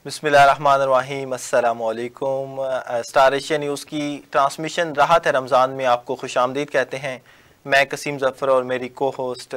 बिस्मिल्लाहिर्रहमानिर्रहीम। अस्सलाम वालेकुम। स्टार एशिया न्यूज़ की ट्रांसमिशन राहत है रमज़ान में आपको खुशामदीद कहते हैं। मैं कसीम ज़फ़र और मेरी को होस्ट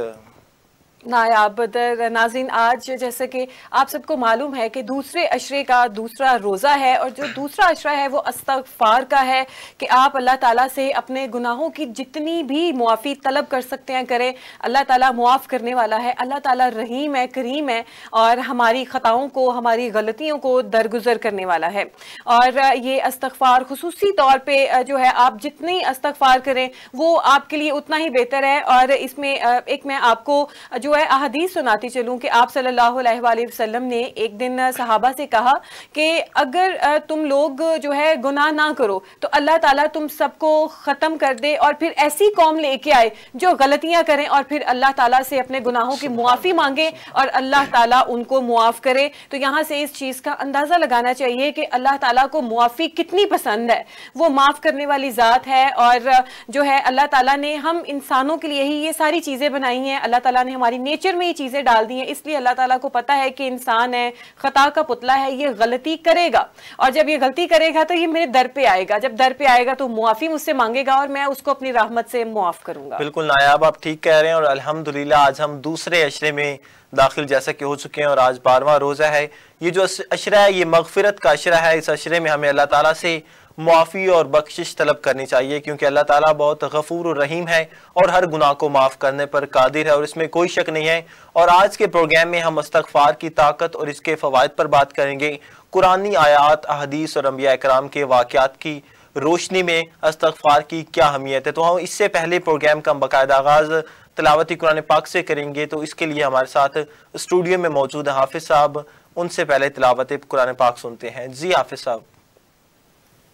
नायाब बदर। नाज़रीन, आज जैसे कि आप सबको मालूम है कि दूसरे अशरे का दूसरा रोज़ा है, और जो दूसरा अशरा है वो इस्तग़फ़ार का है कि आप अल्लाह ताला से अपने गुनाहों की जितनी भी मुआफ़ी तलब कर सकते हैं करें। अल्लाह ताला मुआफ़ करने वाला है, अल्लाह ताला रहीम है, करीम है, और हमारी ख़ताओं को, हमारी गलतियों को दरगुजर करने वाला है। और ये इस्तग़फ़ार खुसूसी तौर पे जो है आप जितनी इस्तग़फ़ार करें वो आपके लिए उतना ही बेहतर है। और इसमें एक मैं आपको जो है अहदीस सुनाती चलूं कि आप सल्लल्लाहु अलैहि वसल्लम ने एक दिन सहाबा से कहा कि अगर तुम लोग जो है गुनाह ना करो तो अल्लाह ताला तुम सबको ख़त्म कर दे, और फिर ऐसी कौम लेके आए जो गलतियां करें और फिर अल्लाह ताला से अपने गुनाहों की मुआफ़ी मांगे और अल्लाह ताला उनको मुआफ़ करे। तो यहाँ से इस चीज़ का अंदाज़ा लगाना चाहिए कि अल्लाह ताला को मुआफ़ी कितनी पसंद है। वो माफ़ करने वाली ज़ात है, और जो है अल्लाह ताला ने हम इंसानों के लिए ही ये सारी चीज़ें बनाई हैं। अल्लाह ताला ने हमारी नेचर में ये चीज़ें डाल दी हैं, इसलिए अल्लाह ताला को पता है कि इंसान है, खता का पुतला है, ये गलती करेगा, और जब ये गलती करेगा तो ये मेरे दर पे आएगा। जब दर पे आएगा तो मुआफ़ी मुझसे मांगेगा और मैं उसको अपनी रहमत से मुआफ़ करूंगा। बिल्कुल नायाब, आप ठीक कह रहे हैं। और अल्हम्दुलिल्लाह आज हम दूसरे अशरे में दाखिल जैसा कि हो चुके हैं, और आज 12वां रोज़ा है। ये जो अशरा है ये मगफिरत का अशरा है। इस अशरे में हमें अल्लाह ताला से मुआफ़ी और बख्शिश तलब करनी चाहिए, क्योंकि अल्लाह ताला बहुत गफूर और रहीम है और हर गुनाह को माफ़ करने पर कादिर है, और इसमें कोई शक नहीं है। और आज के प्रोग्राम में हम इस्तग़फ़ार की ताकत और इसके फ़वाइद पर बात करेंगे। कुरानी आयात, अहदीस और अंबिया इकराम के वाक़यात की रोशनी में इस्तग़फ़ार की क्या अहमियत है। तो हम इससे पहले प्रोग्राम का बाकायदा आगाज़ तिलावती कुरान पाक से करेंगे। तो इसके लिए हमारे साथ स्टूडियो में मौजूद है हाफिज़ साहब। उनसे पहले तिलावत कुरान पाक सुनते हैं। जी हाफिज़ साहब।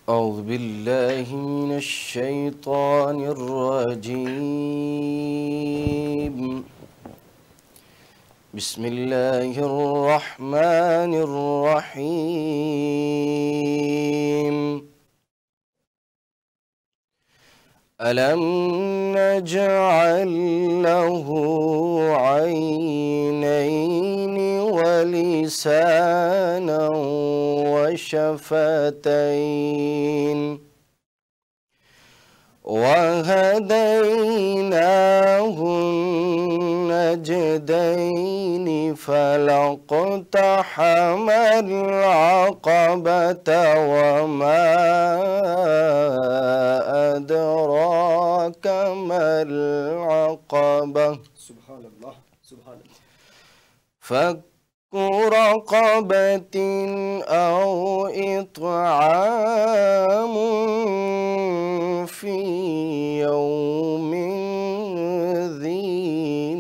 أعوذ بالله من الشيطان الرجيم بسم الله الرحمن الرحيم ألم نجعل له عينين ولسانا وشفتين وهديناه النجدين فلاقتحم العقبة وما أدراك ما العقبة سبحان الله سبحان الله فك رقبة أو إطعام في يوم ذي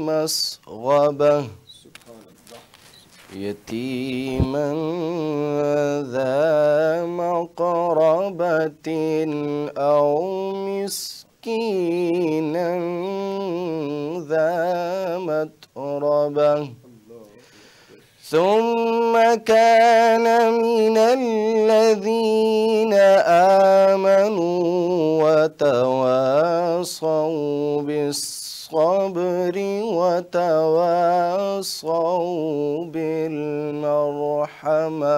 مسغبة يتيما ذا مقربة أو مسكينا ذا متربة ثم كان من الذين آمنوا وتواصوا بالصبر وتواصوا بالمرحمة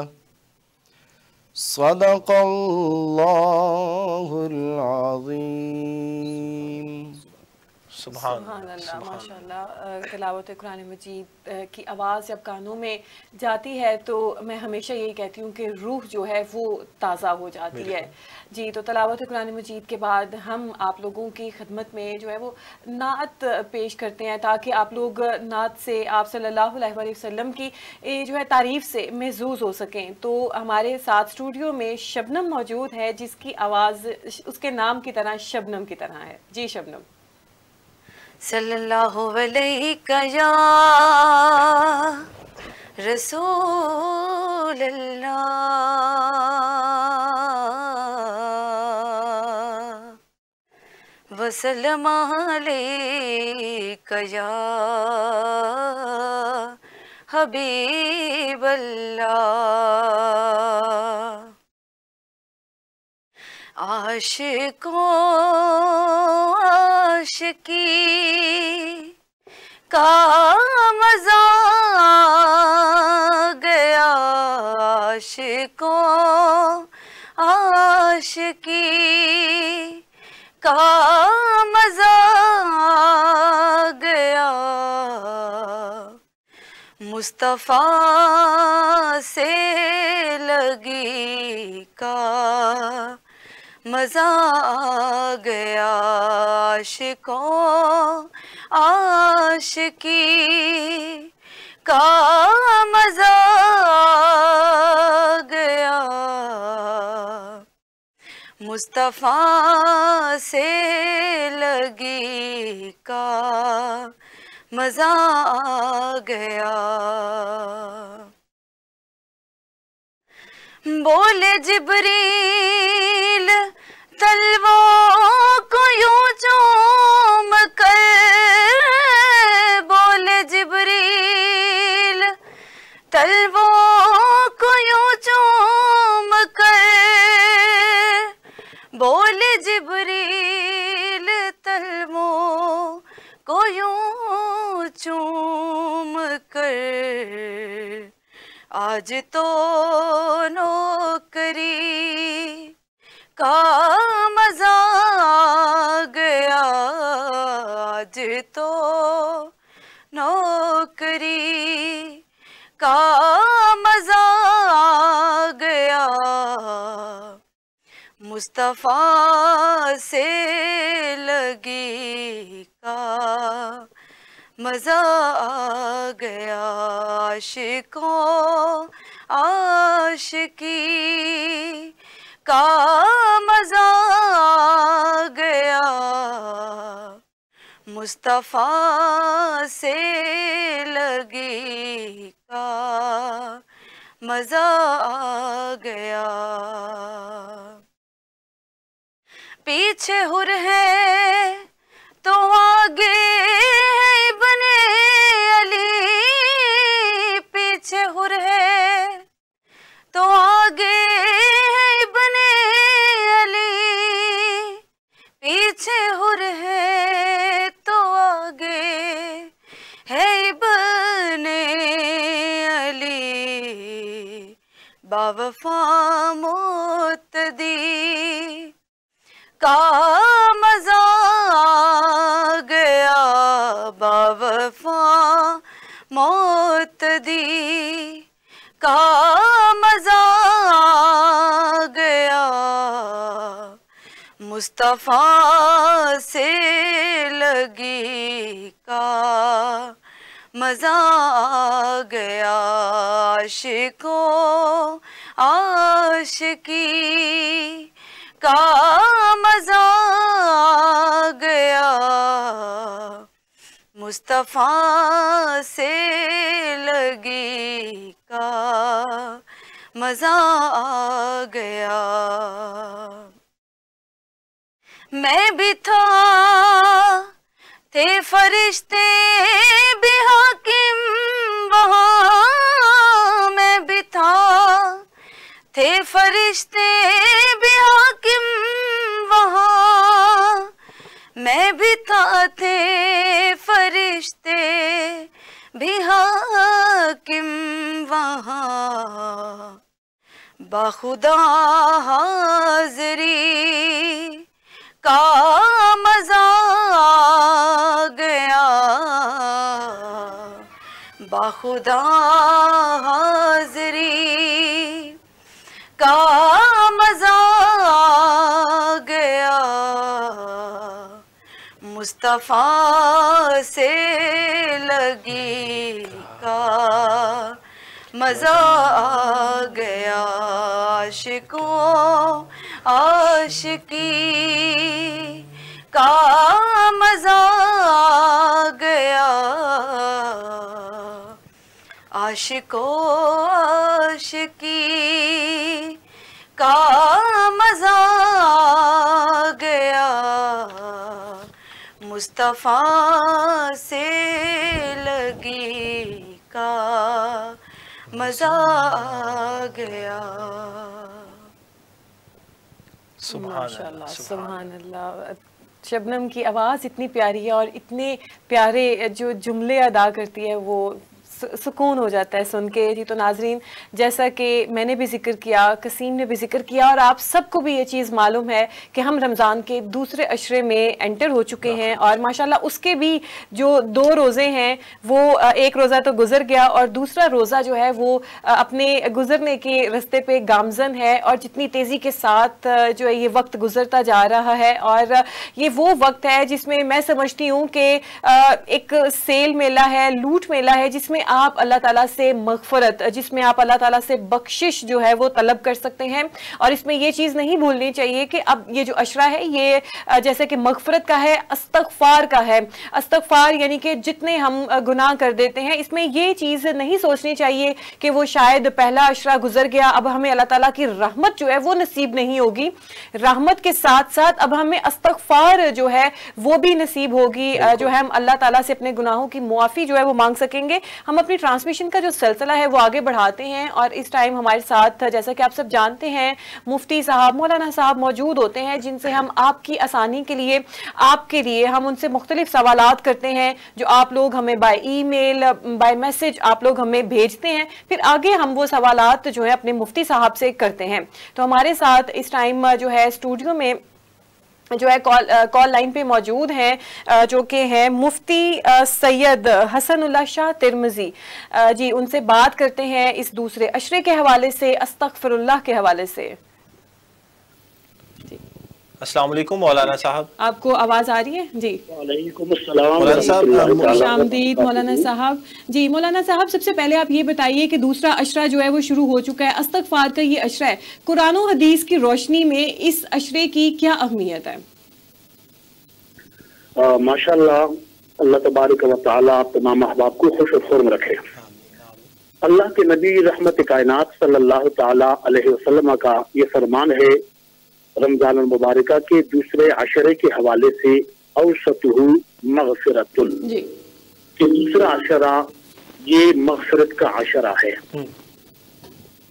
صدق الله العظيم. सुभान अल्लाह, माशाअल्लाह। तिलावत कुरान मजीद की आवाज़ जब कानों में जाती है तो मैं हमेशा यही कहती हूँ कि रूह जो है वो ताज़ा हो जाती है। जी, तो तिलावत कुरान मजीद के बाद हम आप लोगों की खिदमत में जो है वो नात पेश करते हैं, ताकि आप लोग नात से आप सल्लल्लाहु अलैहि वसल्लम की जो है तारीफ़ से महज़ूज़ हो सकें। तो हमारे साथ स्टूडियो में शबनम मौजूद है, जिसकी आवाज़ उसके नाम की तरह शबनम की तरह है। जी शबनम। सल्लल्लाहु अलैहि या रसूल अल्लाह वसल्लम अलैका या हबीब अल्लाह। आशिकों आशिकी का मजा गया, आशिकों आशिकी का मजा आ गया, मुस्तफा से लगी का मजा आ गया, आशिकों आशिकी का मजा आ गया, मुस्तफा से लगी का मजा आ गया। बोले जिब्रील तलवों को यूं चूम कर, बोले जिब्रील तलवों को यूं चूम कर, बोले जिब्रील तलवों को यूं चूम कर, आज तो नौकरी का मजा आ गया, आज तो नौकरी का मजा आ गया, मुस्तफा से लगी का मजा आ गया, आशिकों आशिकी का मजा आ गया, मुस्तफा से लगी का मजा आ गया। पीछे हुर है तो आगे है इब्ने अली, पीछे हुर है तो आगे है इब्ने अली, पीछे हुर है तो आगे है इब्ने अली, बावफा मुत्तदी का मजा आ गया, बावफा मुत्तदी का मजा आ गया, मुस्तफा से लगी का मजा आ गया, आशिकों आशिकी का मजा आ गया, मुस्तफा से लगी का मजा आ गया। मैं भी था थे फरिश्ते भी हाकिम वहाँ, मैं भी था थे फरिश्ते भी हाकिम वहाँ, मैं भी था थे फरिश्ते भी हाकिम वहाँ, बाखुदा हाज़री का मजा आ गया, बाखुदा हाज़री का मजा आ गया, मुस्तफा से लगी का मजा आ गया, आशिकों आशिकी का मजा आ गया, आशिकों आशिकी का मजा आ गया, मुस्तफा से लगी का मजा आ गया। माशाअल्लाह, सुभान अल्लाह। शबनम की आवाज़ इतनी प्यारी है और इतने प्यारे जो जुमले अदा करती है वो सुकून हो जाता है सुन के जी। तो नाजरीन, जैसा कि मैंने भी जिक्र किया, कसीम ने भी जिक्र किया और आप सबको भी ये चीज़ मालूम है कि हम रमज़ान के दूसरे अशरे में एंटर हो चुके हैं और माशाल्लाह उसके भी जो 2 रोज़े हैं वो एक रोज़ा तो गुजर गया और दूसरा रोज़ा जो है वो अपने गुजरने के रास्ते पे गामजन है और जितनी तेज़ी के साथ जो है ये वक्त गुजरता जा रहा है और ये वो वक्त है जिसमें मैं समझती हूँ कि एक सेल मेला है, लूट मेला है, जिसमें आप अल्लाह ताला से मगफरत, जिसमें आप अल्लाह ताला से बख्शिश जो है वो तलब कर सकते हैं। और इसमें ये चीज़ नहीं भूलनी चाहिए कि अब ये जो अशरा है ये जैसे कि मगफरत का है, अस्तगफार का है। अस्तगफार यानी कि जितने हम गुनाह कर देते हैं, इसमें ये चीज़ नहीं सोचनी चाहिए कि वो शायद पहला अशरा गुजर गया, अब हमें अल्लाह ताला की रहमत जो है वो नसीब नहीं होगी। रहमत के साथ साथ अब हमें अस्तगफार जो है वो भी नसीब होगी, जो है हम अल्लाह ताला से अपने गुनाहों की मुआफ़ी जो है वो मांग सकेंगे। हम अपनी ट्रांसमिशन का जो सिलसिला है वो आगे बढ़ाते हैं और इस टाइम हमारे साथ, जैसा कि आप सब जानते हैं, मुफ्ती साहब, मौलाना साहब मौजूद होते हैं, जिनसे हम आपकी आसानी के लिए, आपके लिए हम उनसे मुख्तलिफ सवालात करते हैं जो आप लोग हमें बाय ईमेल, बाय मैसेज आप लोग हमें भेजते हैं, फिर आगे हम वो सवालात जो है अपने मुफ्ती साहब से करते हैं। तो हमारे साथ इस टाइम जो है स्टूडियो में जो है कॉल लाइन पे मौजूद हैं जो कि हैं मुफ्ती सैयद हसनुल्लाह शाह तिरमिजी जी। उनसे बात करते हैं इस दूसरे अशरे के हवाले से, अस्तगफिरुल्लाह के हवाले से। अस्सलाम वालेकुम मौलाना साहब, आपको आवाज आ रही है जी? वालेकुम अस्सलाम मौलाना साहब। खुशामदीद मौलाना साहब जी। मौलाना साहब, सबसे पहले आप ये बताइए कि दूसरा अशरा जो है वो शुरू हो चुका है, अस्तगफार का ये अशरा है, कुरान और हदीस की रोशनी में इस अशरे की क्या अहमियत है? माशाअल्लाह, अल्लाह तबारक व तआला तमाम अहबाब को खुश और खुर्म रखे। अल्लाह के नबी रहमत कायनात सल्लल्लाहु तआला अलैहि वसल्लम का ये फरमान है रमजान मुबारक के दूसरे अशरे के हवाले से, औसतुहु मगफिरतुन, कि दूसरा अशरा ये मगफिरत का अशरा है।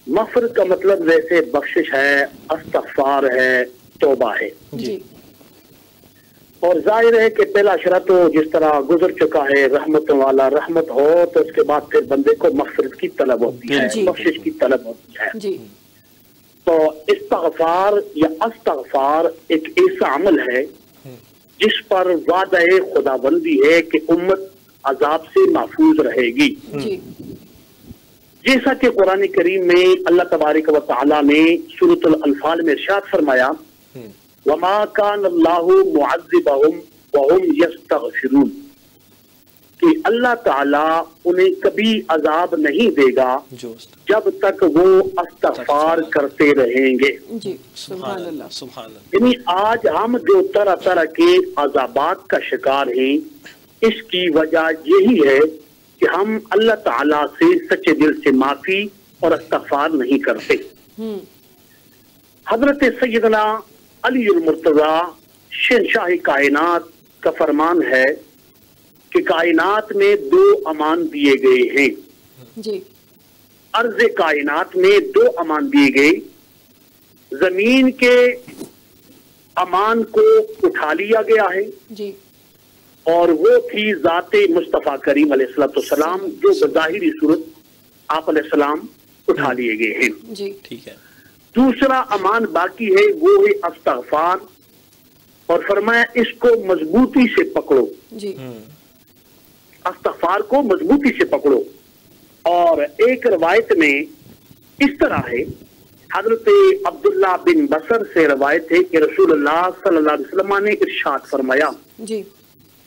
मगफिरत का मतलब वैसे बख्शिश है, अस्तगफार है, तौबा है जी। और जाहिर है कि पहला अशरा तो जिस तरह गुजर चुका है, रहमतों वाला, रहमत हो तो उसके बाद फिर बंदे को मगफिरत की तलब होती है, बख्शिश की तलब होती है जी। तो इस्तगफार या अस्तगफार एक ऐसा अमल है जिस पर वादे खुदाबंदी है कि उम्मत अजाब से महफूज रहेगी जी। जैसा कि कुरान करीम में अल्लाह तबारक व तआला ने सूरतुल अनफाल में इरशाद फरमाया, वमा कान अल्लाहु मुअज़्ज़िबहुम व हुम यस्तगफिरून, कि अल्लाह ताला उन्हें कभी अजाब नहीं देगा जब तक वो अस्तगफार करते रहेंगे जी। सुभान अल्लाह, सुभान अल्लाह। यानी आज हम जो तरह तरह के अजाबात का शिकार हैं, इसकी वजह यही है कि हम अल्लाह ताला से सच्चे दिल से माफी और इस्तगफार नहीं करते। हजरत सैयदना अली मुर्तजा शहंशाह कायनात का फरमान है कि कायनात में 2 अमान दिए गए हैं जी। अर्ज़ कायनात में 2 अमान दिए गए, जमीन के अमान को उठा लिया गया है जी। और वो थी ज़ाते मुस्तफ़ा करीम अलैहिस्सलाम, जो बज़ाहिरी सूरत आप अलैहिस्सलाम उठा लिए गए हैं जी। ठीक है। दूसरा अमान बाकी है, वो है अस्तगफार, और फरमाया इसको मजबूती से पकड़ो जी। अस्तगफार को मजबूती से पकड़ो। और एक रवायत में इस तरह है, हजरत अब्दुल्ला बिन बसर से रवायत है कि रसूलुल्लाह सल्लल्लाहु अलैहि वसल्लम ने इरशाद फरमाया जी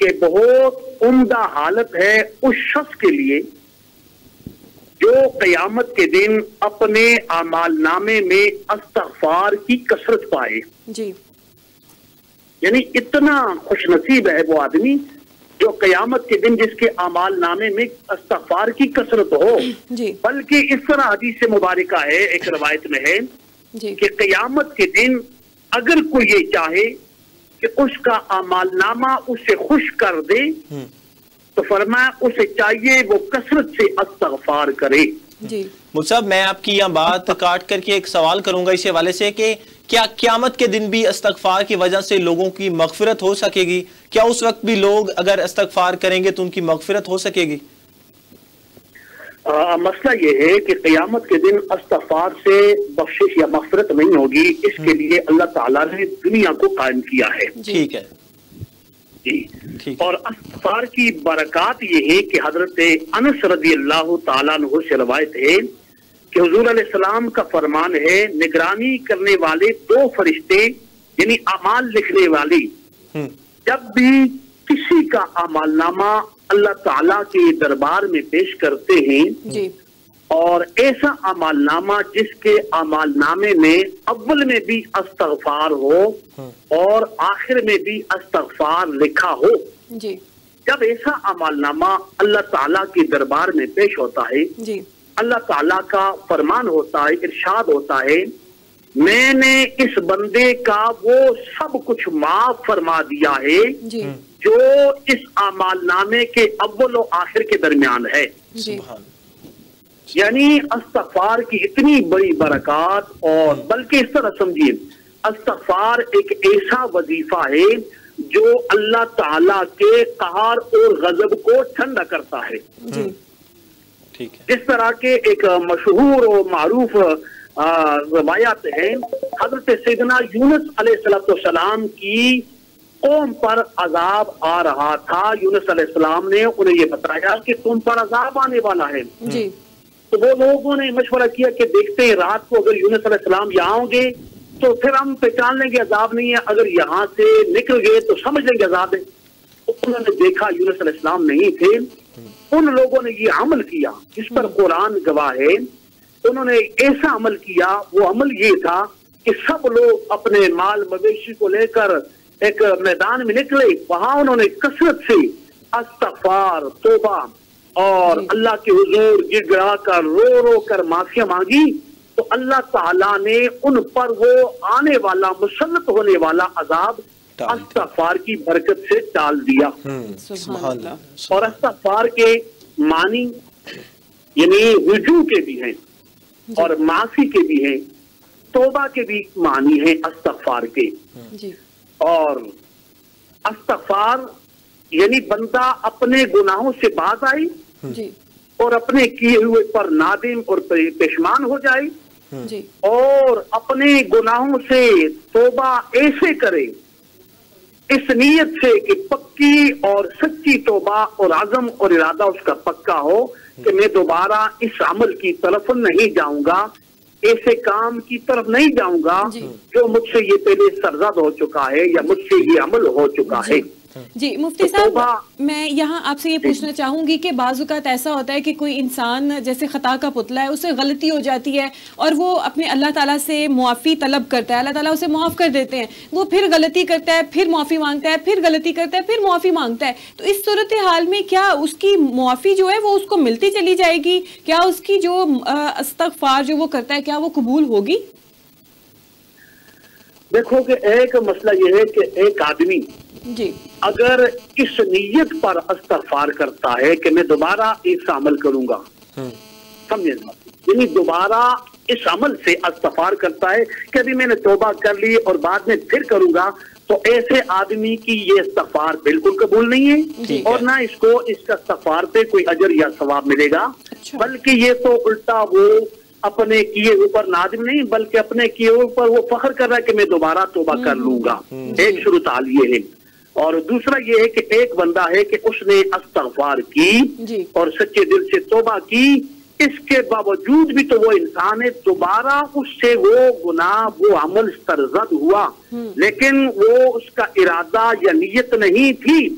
कि बहुत उम्दा हालत है उस शख्स के लिए जो क़यामत के दिन अपने आमाल नामे में अस्तगफार की कसरत पाए जी। यानी इतना खुशनसीब है वो आदमी जो क़यामत के दिन जिसके आमाल नामे में इस्तगफार की कसरत हो जी। बल्कि इस तरह हदीस मुबारका है, एक रवायत में है जी। कि क़यामत के दिन अगर कोई ये चाहे कि उसका आमाल नामा उसे खुश कर दे तो फरमाया उसे चाहिए वो कसरत से इस्तगफार करे जी। मुझे मैं आपकी यहाँ बात काट करके एक सवाल करूंगा इस हवाले से कि क्या क़यामत के दिन भी इस्तगफार की वजह से लोगों की मगफिरत हो सकेगी? क्या उस वक्त भी लोग अगर इस्तगफार करेंगे तो उनकी मगफिरत हो सकेगी? مسئلہ یہ ہے کہ قیامت کے دن استغفار سے بخشش یا مغفرت نہیں ہوگی، اس کے لیے اللہ تعالیٰ نے دنیا کو قائم کیا ہے۔ ٹھیک ہے جی، اور استغفار کی برکات یہ ہے کہ حضرت انس رضی اللہ تعالیٰ عنہ سے روایت ہے کہ حضور علیہ السلام کا فرمان ہے، نگرانی کرنے والے دو فرشتے یعنی اعمال لکھنے والی جب بھی کسی کا اعمال نامہ اللہ تعالیٰ کے دربار میں پیش کرتے ہیں جی، اور ایسا اعمال نامہ جس کے اعمال نامے میں اول میں بھی استغفار ہو اور آخر میں بھی استغفار لکھا ہو، جی، جب ایسا اعمال نامہ اللہ تعالیٰ کے دربار میں پیش ہوتا ہے، جی، اللہ تعالیٰ کا فرمان ہوتا ہے، ارشاد ہوتا ہے، میں نے اس بندے کا وہ سب کچھ معاف فرما دیا ہے جی، جو اس اعمال نامے کے اول و آخر کے درمیان ہے۔ جی، یعنی استغفار کی اتنی بڑی برکات، اور بلکہ اس طرح سمجھیے استغفار ایک ایسا وظیفہ ہے جو اللہ تعالیٰ کے قہر اور غضب کو ٹھنڈا کرتا ہے۔ جی، ٹھیک ہے، جس طرح کے ایک مشہور و معروف روایات ہیں، حضرت سیدنا یونس علیہ السلام کی قوم پر عذاب آ رہا تھا، یونس علیہ السلام نے انہیں یہ بتایا کہ تم پر عذاب آنے والا ہے، جی، تو وہ لوگوں نے مشورہ کیا کہ دیکھتے ہیں رات کو اگر یونس علیہ السلام یہاں ہوں گے تو پھر ہم پہچان لیں گے عذاب نہیں ہے، اگر یہاں سے نکل گئے تو سمجھ لیں گے عذاب ہے۔ انہوں نے دیکھا یونس علیہ السلام نہیں تھے، ان لوگوں نے یہ عمل کیا جس پر قرآن گواہ ہے، انہوں نے ایسا عمل کیا، وہ عمل یہ تھا کہ سب لوگ اپنے مال مویشی کو لے کر ایک میدان میں نکلے، وہاں انہوں نے کثرت سے استغفار، توبہ اور اللہ کے حضور گر گڑا کر رو رو کر معافیاں مانگی، تو اللہ تعالیٰ نے ان پر وہ آنے والا مسلط ہونے والا عذاب استغفار کی برکت سے ٹال دیا۔ سبحان اللہ۔ اور استغفار کے معنی یعنی رجوع کے بھی ہیں اور معافی کے بھی ہیں، توبہ کے بھی معنی ہیں استغفار کے۔ جی، اور استغفار یعنی بندہ اپنے گناہوں سے باز آئے جی، اور اپنے کیے ہوئے پر نادم اور پشیمان ہو جائے، جی، اور اپنے گناہوں سے توبہ ایسے کرے اس نیت سے کہ پکی اور سچی توبہ اور عزم اور ارادہ اس کا پکا ہو کہ میں دوبارہ اس عمل کی طرف نہیں جاؤں گا، ایسے کام کی طرف نہیں جاؤں گا جو مجھ سے یہ پہلے سرزد ہو چکا ہے یا مجھ سے یہ عمل ہو چکا ہے۔ جی مفتی صاحب، میں یہاں آپ سے یہ پوچھنا چاہوں گی کہ بعض اوقات ایسا ہوتا ہے کہ کوئی انسان جیسے خطا کا پتلا ہے، اسے غلطی ہو جاتی ہے اور وہ اپنے اللہ تعالیٰ سے معافی طلب کرتا ہے، اللہ تعالیٰ اسے معاف کر دیتے ہیں، وہ پھر غلطی کرتا ہے، پھر معافی مانگتا ہے، پھر غلطی کرتا ہے، پھر معافی مانگتا ہے، تو اس صورتحال میں کیا اس کی معافی جو ہے وہ اس کو ملتی چلی جائے گی؟ کیا اس کی جو استغفار جو وہ کرتا ہے کیا وہ قبول ہوگی؟ دیکھو کہ ایک مسئلہ یہ ہے کہ ایک آدمی جی اگر اس نیت پر استغفار کرتا ہے کہ میں دوبارہ اس عمل کروں گا، سمجھے نا، یعنی دوبارہ اس عمل سے استغفار کرتا ہے کہ ابھی میں نے توبہ کر لی اور بعد میں پھر کروں گا، تو ایسے آدمی کی یہ استغفار بالکل قبول نہیں ہے اور نہ اس کو اس کا استغفار پہ کوئی اجر یا ثواب ملے گا، بلکہ یہ تو الٹا وہ اپنے کیے اوپر نادم نہیں بلکہ اپنے کیے اوپر وہ فخر کر رہا ہے کہ میں دوبارہ توبہ کر لوں گا۔ ایک صورتحال یہ ہے، اور دوسرا یہ ہے کہ ایک بندہ ہے کہ اس نے استغفار کی اور سچے دل سے توبہ کی، اس کے باوجود بھی تو وہ انسان ہے، دوبارہ اس سے وہ گناہ وہ عمل سرزد ہوا، لیکن وہ اس کا ارادہ یا نیت نہیں تھی،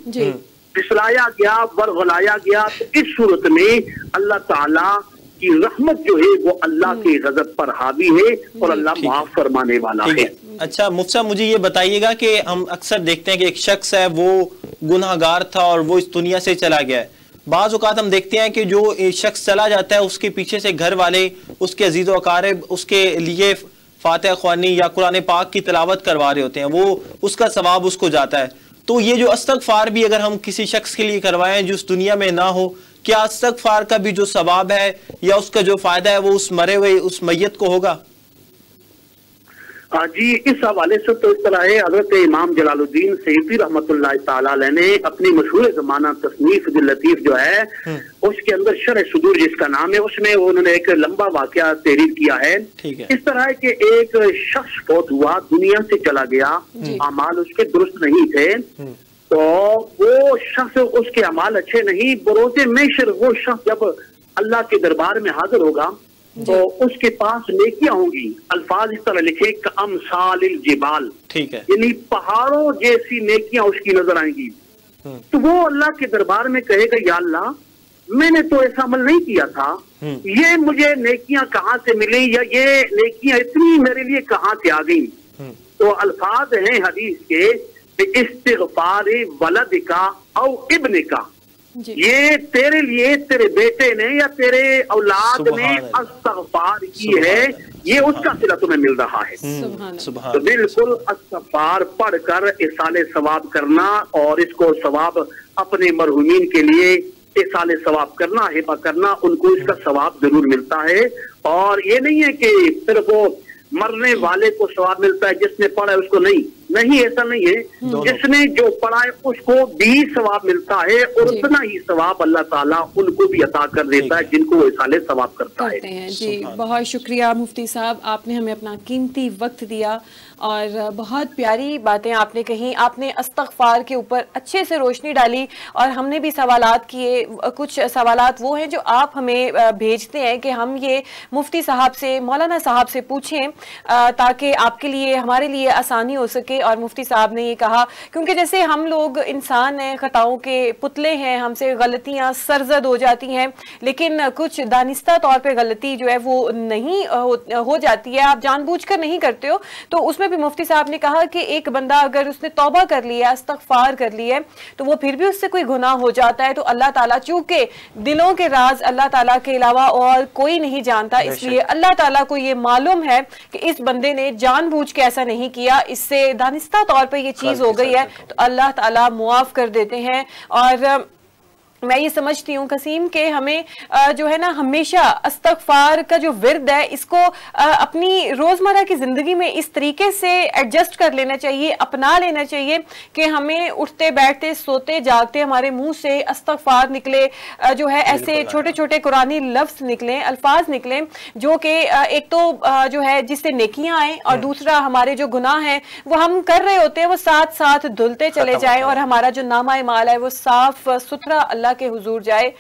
پھسلایا گیا، ورغلایا گیا، تو اس صورت میں اللہ تعالیٰ کی رحمت جو ہے وہ اللہ کے غضب پر حاوی ہے اور اللہ معاف فرمانے والا ہے۔ اچھا مفتی صاحب، مجھے یہ بتائیے گا کہ ہم اکثر دیکھتے ہیں کہ ایک شخص ہے وہ گناہگار تھا اور وہ اس دنیا سے چلا گیا ہے، بعض اوقات ہم دیکھتے ہیں کہ جو شخص چلا جاتا ہے اس کے پیچھے سے گھر والے، اس کے عزیز و اقارب اس کے لیے فاتحہ خوانی یا قرآن پاک کی تلاوت کروا رہے ہوتے ہیں، وہ اس کا ثواب اس کو جاتا ہے، تو یہ جو استغفار بھی اگر ہم کسی شخص کے لیے کروائیں جو اس دنیا میں نہ ہو، کیا استغفار کا بھی جو ثواب ہے یا اس کا جو فائدہ ہے وہ اس مرے ہوئے اس میت کو ہوگا؟ جی اس حوالے سے تو اس طرح ہے، حضرت امام جلال الدین سیوطی رحمۃ اللہ تعالی علیہ نے اپنی مشہور زمانہ تصنیف دل لطیف جو ہے اس کے اندر شرح صدور جس کا نام ہے، اس میں انہوں نے ایک لمبا واقعہ تحریر کیا ہے۔ اس طرح ہے کہ ایک شخص فوت ہوا، دنیا سے چلا گیا، اعمال اس کے درست نہیں تھے، تو وہ شخص اس کے اعمال اچھے نہیں، بروز محشر وہ شخص جب اللہ کے دربار میں حاضر ہوگا تو اس کے پاس نیکیاں ہوں گی، الفاظ اس طرح لکھے کامثال الجبال، یعنی پہاڑوں جیسی نیکیاں اس کی نظر آئیں گی۔ تو وہ اللہ کے دربار میں کہے گا یا اللہ میں نے تو ایسا عمل نہیں کیا تھا، یہ مجھے نیکیاں کہاں سے ملی، یا یہ نیکیاں اتنی میرے لیے کہاں سے آ گئیں؟ تو الفاظ ہیں حدیث کے استغفار ولد کا او ابن کا، یہ تیرے لیے تیرے بیٹے نے یا تیرے اولاد نے استغفار کی ہے، یہ اس کا صلہ تمہیں مل رہا ہے۔ تو بالکل استغفار پڑھ کر ایصال ثواب کرنا اور اس کو ثواب اپنے مرحومین کے لیے ایصال ثواب کرنا، ہبہ کرنا، ان کو اس کا ثواب ضرور ملتا ہے۔ اور یہ نہیں ہے کہ صرف وہ مرنے والے کو ثواب ملتا ہے، جس نے پڑھا ہے اس کو نہیں، ایسا نہیں ہے، جس نے جو پڑھا ہے اس کو بھی ثواب ملتا ہے، اور اتنا ہی ثواب اللہ تعالیٰ ان کو بھی عطا کر دیتا ہے جن کو وہ ایصال ثواب کرتا ہے۔ جی بہت شکریہ مفتی صاحب، آپ نے ہمیں اپنا قیمتی وقت دیا اور بہت پیاری باتیں آپ نے کہیں، آپ نے استغفار کے اوپر اچھے سے روشنی ڈالی، اور ہم نے بھی سوالات کیے، کچھ سوالات وہ ہیں جو آپ ہمیں بھیجتے ہیں کہ ہم یہ مفتی صاحب سے، مولانا صاحب سے پوچھیں تاکہ آپ کے لیے ہمارے لیے آسانی ہو سکے۔ اور مفتی صاحب نے یہ کہا کیونکہ جیسے ہم لوگ انسان ہیں، خطاؤں کے پتلے ہیں، ہم سے غلطیاں سرزد ہو جاتی ہیں، لیکن کچھ دانستہ طور پہ غلطی جو ہے وہ نہیں ہو جاتی ہے، آپ جان بوجھ کر نہیں کرتے ہو، تو اس میں بھی مفتی صاحب نے کہا کہ ایک بندہ اگر اس نے توبہ کر لیا، استغفار کر لی ہے، تو وہ پھر بھی اس سے کوئی گناہ ہو جاتا ہے، تو اللہ تعالیٰ چونکہ دلوں کے راز اللہ تعالیٰ کے علاوہ اور کوئی نہیں جانتا، اس لیے اللہ تعالیٰ کو یہ معلوم ہے کہ اس بندے نے جان بوجھ کے ایسا نہیں کیا، اس سے دانستہ طور پہ یہ چیز ہو گئی ہے، تو اللہ تعالیٰ معاف کر دیتے ہیں۔ اور میں یہ سمجھتی ہوں قسیم کہ ہمیں جو ہے نا ہمیشہ استغفار کا جو ورد ہے اس کو اپنی روزمرہ کی زندگی میں اس طریقے سے ایڈجسٹ کر لینا چاہیے، اپنا لینا چاہیے کہ ہمیں اٹھتے بیٹھتے سوتے جاگتے ہمارے منہ سے استغفار نکلے، جو ہے ایسے چھوٹے چھوٹے قرآنی لفظ نکلیں، الفاظ نکلیں، جو کہ ایک تو جو ہے جس سے نیکیاں آئیں، اور دوسرا ہمارے جو گناہ ہیں وہ ہم کر رہے ہوتے ہیں وہ ساتھ ساتھ دھلتے چلے جائیں، اور ہمارا جو نامہ اعمال ہے وہ صاف ستھرا اللہ کے حضور جائے۔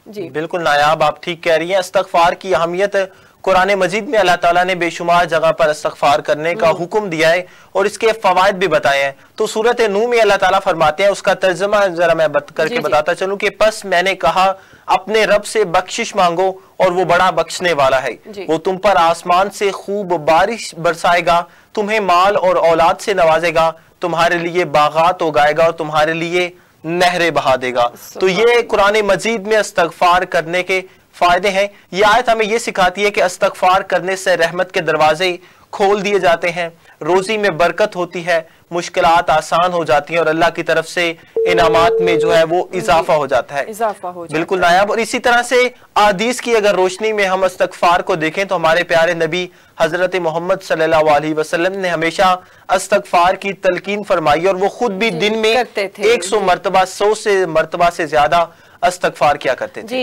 جی بالکل نایاب، آپ ٹھیک کہہ رہی ہیں۔ استغفار کی اہمیت قرآن مجید میں اللہ تعالیٰ نے بے شمار جگہ پر استغفار کرنے کا حکم دیا ہے اور اس کے فوائد بھی بتائے ہیں۔ تو سورۃ نوح میں اللہ تعالیٰ فرماتے ہیں، اس کا ترجمہ ذرا میں کر کے بتاتا چلوں کہ پس میں نے کہا اپنے رب سے بخشش مانگو اور وہ بڑا بخشنے والا ہے، وہ تم پر آسمان سے خوب بارش برسائے گا، تمہیں مال اور اولاد سے نوازے گا، تمہارے لیے باغات اگائے گا اور تمہارے لیے نہریں بہا دے گا۔ تو یہ قرآن مجید میں استغفار کرنے کے فائدے ہیں۔ یہ آیت ہمیں یہ سکھاتی ہے کہ استغفار کرنے سے رحمت کے دروازے کھول دیے جاتے ہیں، روزی میں برکت ہوتی ہے، مشکلات آسان ہو جاتی ہیں، اور اللہ کی طرف سے انعامات میں جو ہے وہ اضافہ ہو جاتا ہے۔ بالکل نایاب۔ اور اسی طرح سے احادیث کی اگر روشنی میں ہم استغفار کو دیکھیں تو ہمارے پیارے نبی حضرت محمد صلی اللہ علیہ وسلم نے ہمیشہ استغفار کی تلقین فرمائی، اور وہ خود بھی دن میں 100 مرتبہ 100 سے مرتبہ سے زیادہ استغفار کیا کرتے تھے۔